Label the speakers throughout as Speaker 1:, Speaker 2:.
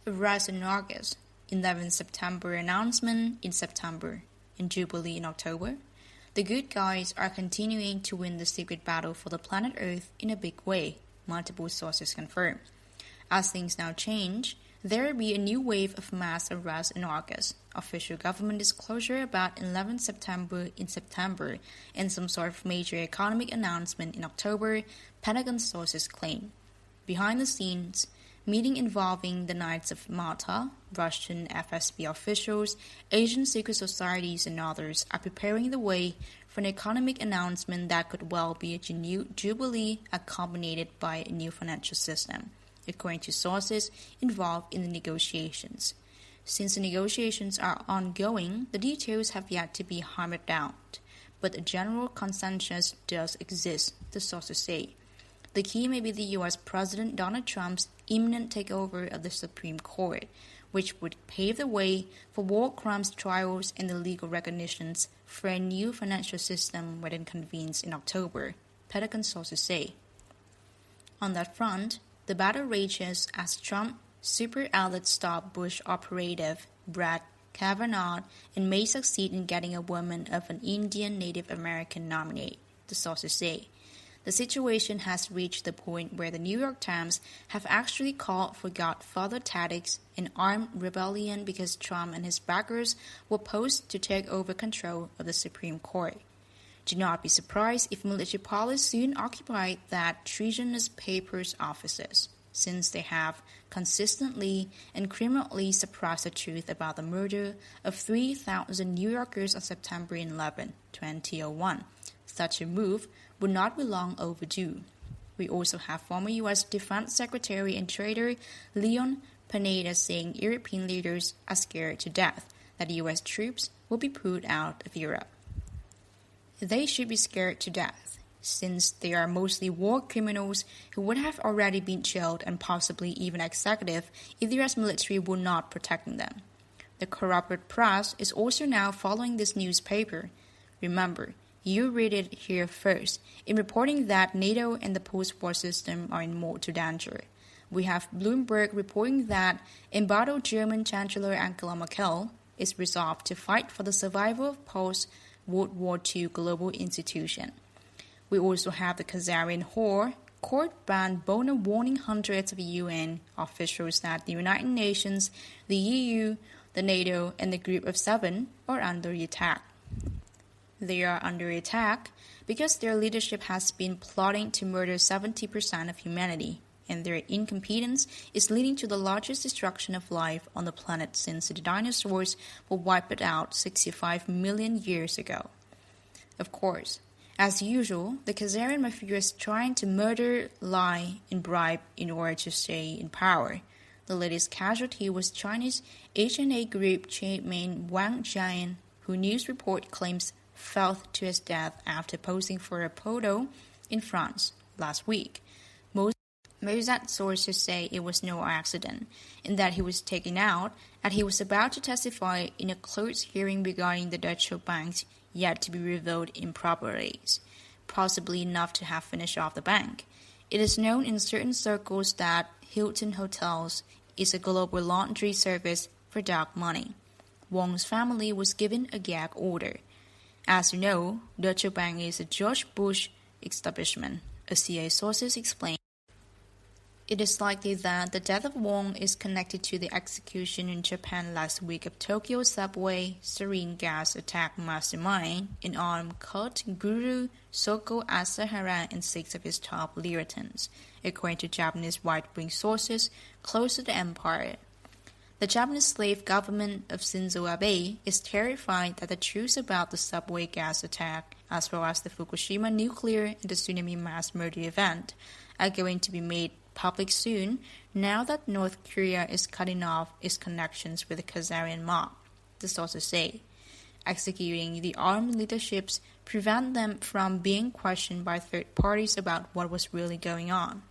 Speaker 1: Arrest in August, 11 September announcement in September, and Jubilee in October. The good guys are continuing to win the secret battle for the planet Earth in a big way, multiple sources confirm. As things now change, there will be a new wave of mass arrests in August, official government disclosure about 11 September in September, and some sort of major economic announcement in October, Pentagon sources claim. Behind the scenes, meeting involving the Knights of Malta, Russian FSB officials, Asian secret societies, and others are preparing the way for an economic announcement that could well be a new jubilee accompanied by a new financial system, according to sources involved in the negotiations. Since the negotiations are ongoing, the details have yet to be hammered out, but a general consensus does exist, the sources say. The key may be the U.S. President Donald Trump's imminent takeover of the Supreme Court, which would pave the way for war crimes trials and the legal recognitions for a new financial system when it convenes in October, Pentagon sources say. On that front, the battle rages as Trump super outlets stop Bush operative Brett Kavanaugh and may succeed in getting a woman of an Indian Native American nominee, the sources say. The situation has reached the point where the New York Times have actually called for Godfather tactics and armed rebellion because Trump and his backers were posed to take over control of the Supreme Court. Do not be surprised if military police soon occupy that treasonous paper's offices, since they have consistently and criminally suppressed the truth about the murder of 3,000 New Yorkers on September 11, 2001. Such a move would not be long overdue. We also have former U.S. Defense Secretary and Trader Leon Panetta saying European leaders are scared to death that U.S. troops will be pulled out of Europe. They should be scared to death, since they are mostly war criminals who would have already been jailed and possibly even executed if the U.S. military were not protecting them. The corrupted press is also now following this newspaper. Remember, you read it here first, in reporting that NATO and the post-war system are in mortal danger. We have Bloomberg reporting that embattled German Chancellor Angela Merkel is resolved to fight for the survival of post-World War II global institution. We also have the Khazarian whore court ban Bono warning hundreds of UN officials that the United Nations, the EU, the NATO, and the Group of Seven are under attack. They are under attack because their leadership has been plotting to murder 70% of humanity, and their incompetence is leading to the largest destruction of life on the planet since the dinosaurs were wiped out 65 million years ago. Of course, as usual, the Khazarian mafia is trying to murder, lie, and bribe in order to stay in power. The latest casualty was Chinese HNA Group chairman Wang Jian, who news report claims fell to his death after posing for a photo in France last week. Most sources say it was no accident, and that he was taken out and he was about to testify in a closed hearing regarding the Deutsche Bank's yet to be revealed improprieties, possibly enough to have finished off the bank. It is known in certain circles that Hilton Hotels is a global laundry service for dark money. Wong's family was given a gag order. As you know, Deutsche Bank is a George Bush establishment, as CIA sources explain. It is likely that the death of Wong is connected to the execution in Japan last week of Tokyo subway sarin gas attack mastermind and armed cult guru Soko Asahara and 6 of his top lieutenants, according to Japanese right-wing sources close to the empire. The Japanese slave government of Shinzo Abe is terrified that the truth about the subway gas attack, as well as the Fukushima nuclear and the tsunami mass murder event, are going to be made public soon, now that North Korea is cutting off its connections with the Khazarian mob, the sources say. Executing the armed leaderships prevent them from being questioned by third parties about what was really going on.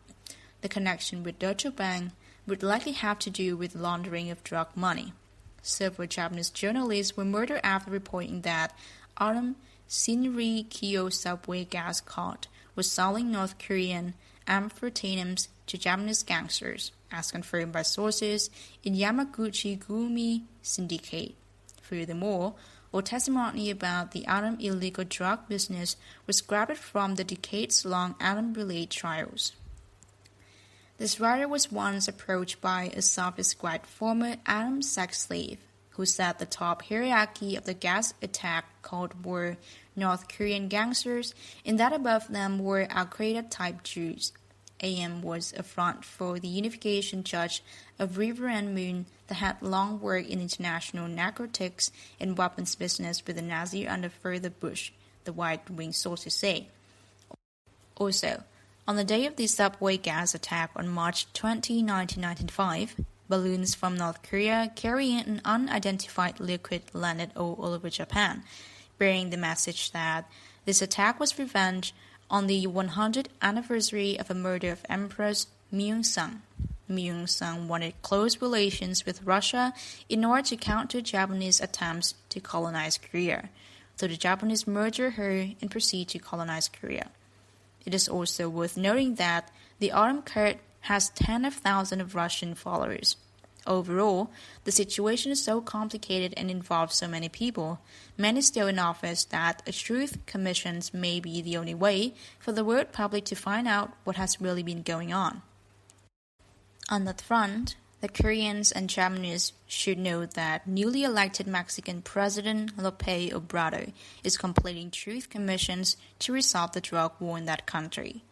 Speaker 1: The connection with Deutsche Bank would likely have to do with laundering of drug money. Several Japanese journalists were murdered after reporting that Autumn Shinri-Kyo subway gas cult was selling North Korean amphetamines to Japanese gangsters. as confirmed by sources in Yamaguchi-gumi syndicate. Furthermore, all testimony about the atom illegal drug business was grabbed from the decades-long atom-related trials. This writer was once approached by a self-described former atom sex slave who said the top hierarchy of the gas attack Cold War North Korean gangsters and that above them were Al-Qaeda-type Jews. AM was a front for the unification judge of River and Moon that had long worked in international narcotics and weapons business with the Nazi under further Bush, the right-wing sources say. Also, on the day of the subway gas attack on March 20, 1995, balloons from North Korea carrying an unidentified liquid landed all over Japan, bearing the message that this attack was revenge on the 100th anniversary of the murder of Empress Myung-sung. Myung-sung wanted close relations with Russia in order to counter Japanese attempts to colonize Korea, so the Japanese murdered her and proceed to colonize Korea. It is also worth noting that the autumn cult has tens of thousands of Russian followers. Overall, the situation is so complicated and involves so many people, many still in office, that a truth commission may be the only way for the world public to find out what has really been going on. On that front, the Koreans and Japanese should know that newly elected Mexican President López Obrador is completing truth commissions to resolve the drug war in that country.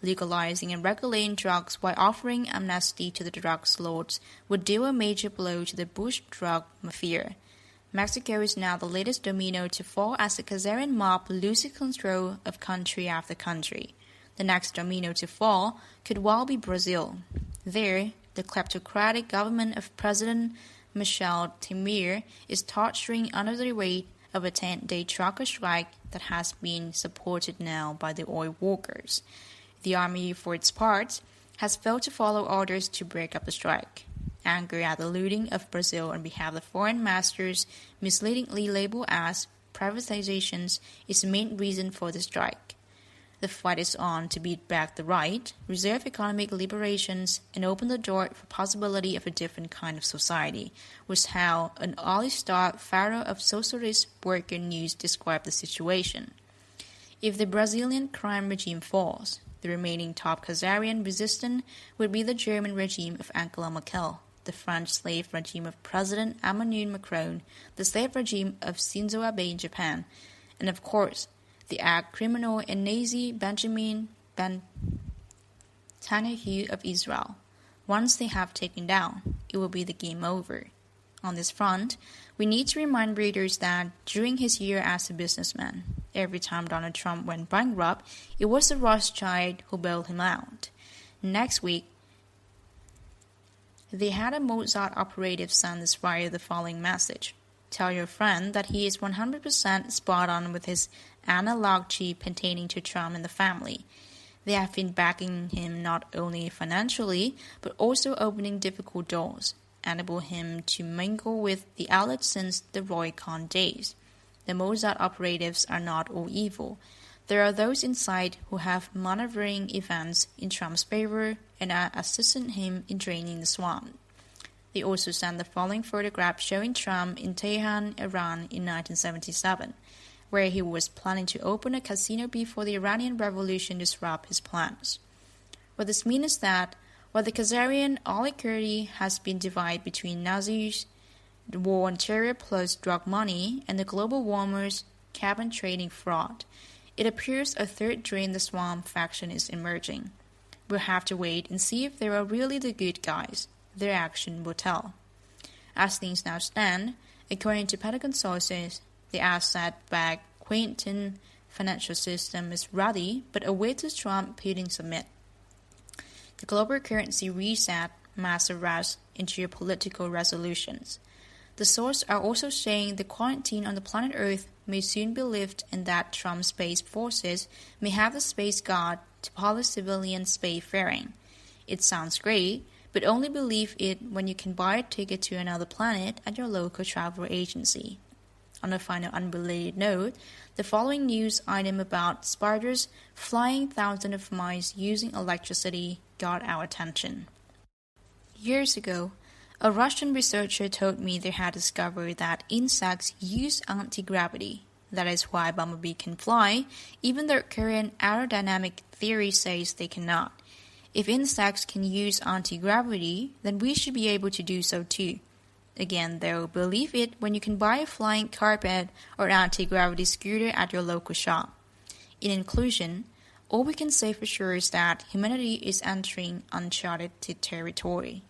Speaker 1: Legalizing and regulating drugs while offering amnesty to the drug lords would deal a major blow to the Bush drug mafia. Mexico is now the latest domino to fall as the Khazarian mob loses control of country after country. The next domino to fall could well be Brazil. There, the kleptocratic government of President Michel Temer is torturing under the weight of a 10-day trucker strike that has been supported now by the oil workers. The army, for its part, has failed to follow orders to break up the strike. Anger at the looting of Brazil on behalf of foreign masters, misleadingly labeled as privatizations, is the main reason for the strike. The fight is on to beat back the right, reserve economic liberations, and open the door for possibility of a different kind of society, was how an all-star pharaoh of socialist worker news described the situation. If the Brazilian crime regime falls, the remaining top Khazarian resistant would be the German regime of Angela Merkel, the French slave regime of President Emmanuel Macron, the slave regime of Shinzo Abe in Japan, and of course, the criminal and Nazi Benjamin Netanyahu of Israel. Once they have taken down, it will be the game over. On this front, we need to remind readers that during his year as a businessman, every time Donald Trump went bankrupt, it was the Rothschild who bailed him out. Next week, they had a Mozart operative send this writer the following message. Tell your friend that he is 100% spot on with his analog chip pertaining to Trump and the family. They have been backing him not only financially, but also opening difficult doors, enable him to mingle with the elites since the Roy Cohn days. The Mozart operatives are not all evil. There are those inside who have maneuvering events in Trump's favor and are assisting him in draining the swamp. They also sent the following photograph showing Trump in Tehran, Iran in 1977, where he was planning to open a casino before the Iranian Revolution disrupted his plans. What this means is that while the Khazarian oligarchy has been divided between Nazis, the war on terror plus drug money, and the global warmers' carbon trading fraud, it appears a third drain the swamp faction is emerging. We'll have to wait and see if they are really the good guys. Their action will tell. As things now stand, according to Pentagon sources, the asset-backed Quantum financial system is ready but awaits Trump putting submit. The global currency reset, mass arrests, and geopolitical resolutions. The sources are also saying the quarantine on the planet Earth may soon be lifted and that Trump's space forces may have the space guard to police civilian spacefaring. It sounds great, but only believe it when you can buy a ticket to another planet at your local travel agency. On a final unrelated note, the following news item about spiders flying thousands of miles using electricity got our attention. Years ago, a Russian researcher told me they had discovered that insects use anti-gravity. That is why bumblebee can fly, even though current aerodynamic theory says they cannot. If insects can use anti-gravity, then we should be able to do so too. Again, though, believe it when you can buy a flying carpet or anti-gravity scooter at your local shop. In conclusion, all we can say for sure is that humanity is entering uncharted territory.